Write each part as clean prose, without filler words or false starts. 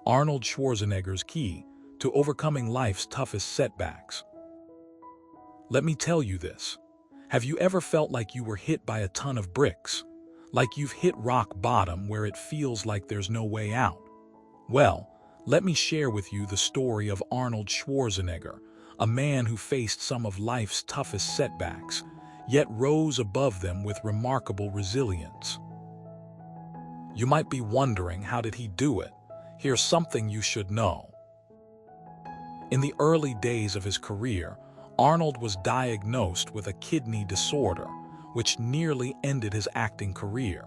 Arnold Schwarzenegger's key to overcoming life's toughest setbacks. Let me tell you this. Have you ever felt like you were hit by a ton of bricks? Like you've hit rock bottom where it feels like there's no way out? Well, let me share with you the story of Arnold Schwarzenegger, a man who faced some of life's toughest setbacks, yet rose above them with remarkable resilience. You might be wondering, how did he do it? Here's something you should know. In the early days of his career, Arnold was diagnosed with a kidney disorder, which nearly ended his acting career.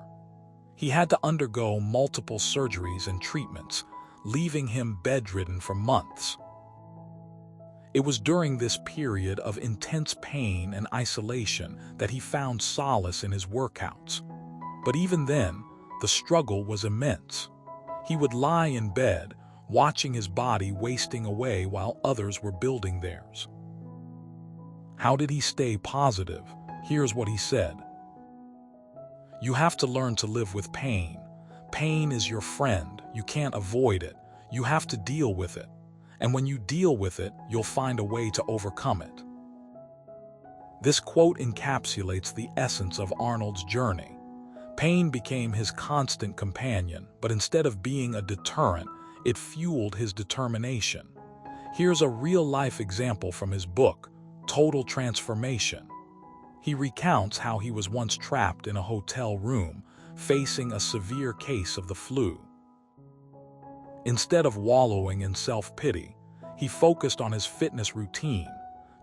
He had to undergo multiple surgeries and treatments, leaving him bedridden for months. It was during this period of intense pain and isolation that he found solace in his workouts. But even then, the struggle was immense. He would lie in bed, watching his body wasting away while others were building theirs. How did he stay positive? Here's what he said. "You have to learn to live with pain. Pain is your friend. You can't avoid it. You have to deal with it. And when you deal with it, you'll find a way to overcome it." This quote encapsulates the essence of Arnold's journey. Pain became his constant companion, but instead of being a deterrent, it fueled his determination. Here's a real-life example from his book, Total Transformation. He recounts how he was once trapped in a hotel room, facing a severe case of the flu. Instead of wallowing in self-pity, he focused on his fitness routine,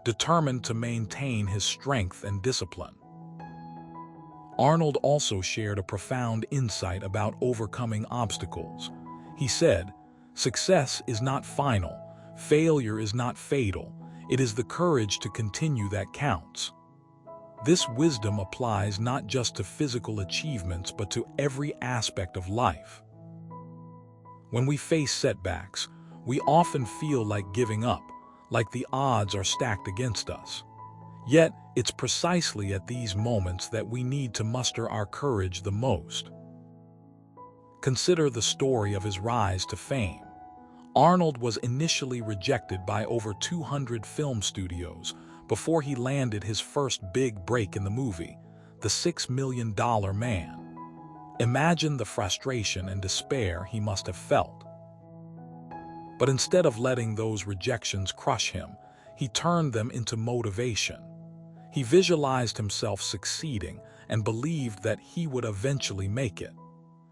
determined to maintain his strength and discipline. Arnold also shared a profound insight about overcoming obstacles. He said, "Success is not final, failure is not fatal, it is the courage to continue that counts." This wisdom applies not just to physical achievements but to every aspect of life. When we face setbacks, we often feel like giving up, like the odds are stacked against us. Yet, it's precisely at these moments that we need to muster our courage the most. Consider the story of his rise to fame. Arnold was initially rejected by over 200 film studios before he landed his first big break in the movie, The $6 Million Man. Imagine the frustration and despair he must have felt. But instead of letting those rejections crush him, he turned them into motivation. He visualized himself succeeding and believed that he would eventually make it.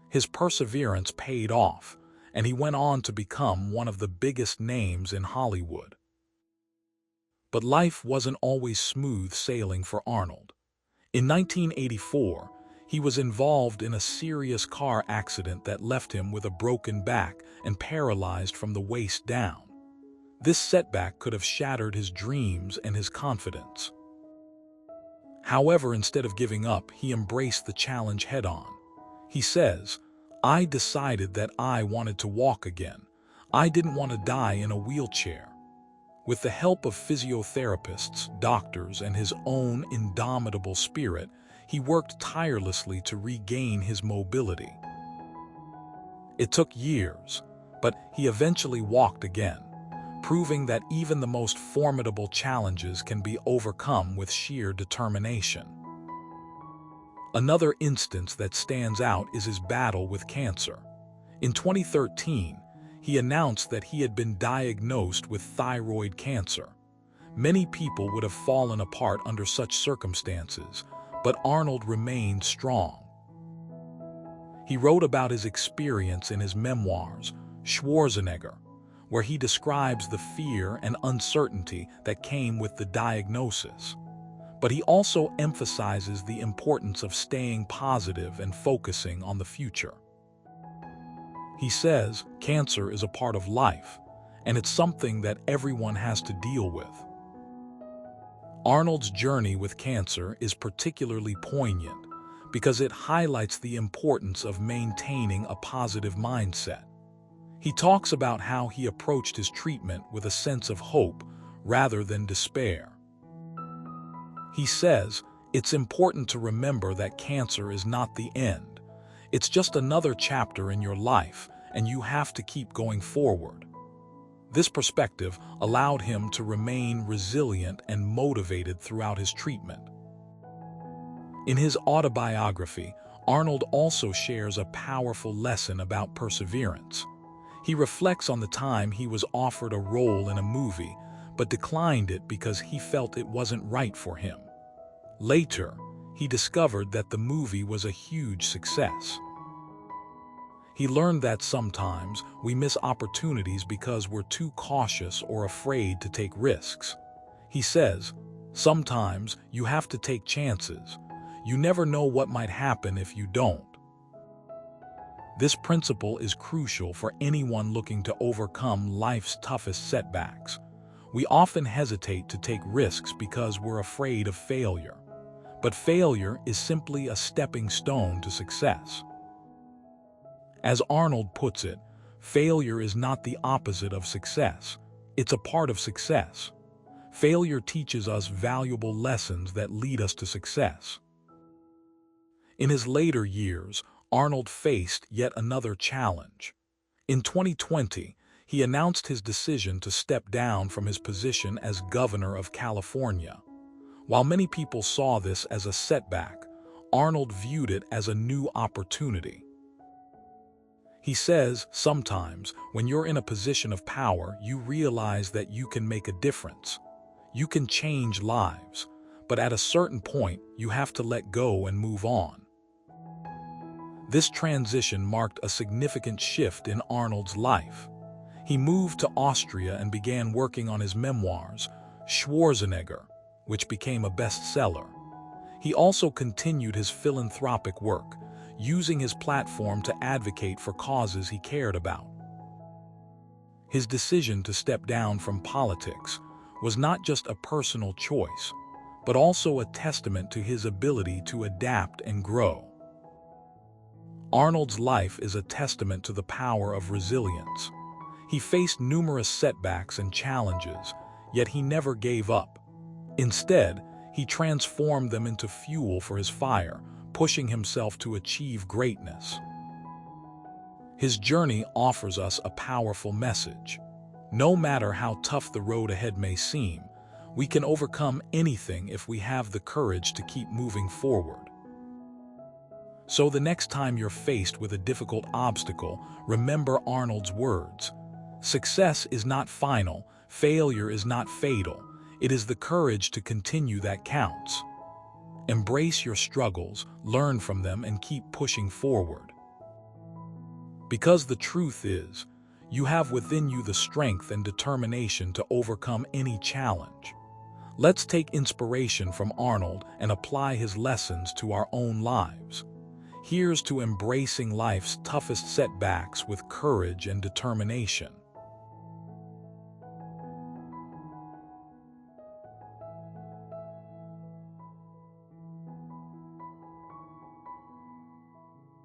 His perseverance paid off, and he went on to become one of the biggest names in Hollywood. But life wasn't always smooth sailing for Arnold. In 1984, he was involved in a serious car accident that left him with a broken back and paralyzed from the waist down. This setback could have shattered his dreams and his confidence. However, instead of giving up, he embraced the challenge head-on. He says, "I decided that I wanted to walk again. I didn't want to die in a wheelchair." With the help of physiotherapists, doctors, and his own indomitable spirit, he worked tirelessly to regain his mobility. It took years, but he eventually walked again, proving that even the most formidable challenges can be overcome with sheer determination. Another instance that stands out is his battle with cancer. In 2013, he announced that he had been diagnosed with thyroid cancer. Many people would have fallen apart under such circumstances, but Arnold remained strong. He wrote about his experience in his memoirs, Schwarzenegger, where he describes the fear and uncertainty that came with the diagnosis. But he also emphasizes the importance of staying positive and focusing on the future. He says, "Cancer is a part of life, and it's something that everyone has to deal with." Arnold's journey with cancer is particularly poignant because it highlights the importance of maintaining a positive mindset. He talks about how he approached his treatment with a sense of hope rather than despair. He says, "It's important to remember that cancer is not the end. It's just another chapter in your life, and you have to keep going forward. This perspective allowed him to remain resilient and motivated throughout his treatment. In his autobiography, Arnold also shares a powerful lesson about perseverance. He reflects on the time he was offered a role in a movie, but declined it because he felt it wasn't right for him. Later, he discovered that the movie was a huge success. He learned that sometimes we miss opportunities because we're too cautious or afraid to take risks. He says, "Sometimes you have to take chances. You never know what might happen if you don't." This principle is crucial for anyone looking to overcome life's toughest setbacks. We often hesitate to take risks because we're afraid of failure. But failure is simply a stepping stone to success. As Arnold puts it, failure is not the opposite of success. It's a part of success. Failure teaches us valuable lessons that lead us to success. In his later years, Arnold faced yet another challenge. In 2020, he announced his decision to step down from his position as governor of California. While many people saw this as a setback, Arnold viewed it as a new opportunity. He says, "Sometimes, when you're in a position of power, you realize that you can make a difference. You can change lives, but at a certain point, you have to let go and move on." This transition marked a significant shift in Arnold's life. He moved to Austria and began working on his memoirs, Schwarzenegger, which became a bestseller. He also continued his philanthropic work, using his platform to advocate for causes he cared about. His decision to step down from politics was not just a personal choice, but also a testament to his ability to adapt and grow. Arnold's life is a testament to the power of resilience. He faced numerous setbacks and challenges, yet he never gave up. Instead, he transformed them into fuel for his fire, pushing himself to achieve greatness. His journey offers us a powerful message. No matter how tough the road ahead may seem, we can overcome anything if we have the courage to keep moving forward. So the next time you're faced with a difficult obstacle, remember Arnold's words. Success is not final, failure is not fatal. It is the courage to continue that counts. Embrace your struggles, learn from them, and keep pushing forward. Because the truth is, you have within you the strength and determination to overcome any challenge. Let's take inspiration from Arnold and apply his lessons to our own lives. Here's to embracing life's toughest setbacks with courage and determination.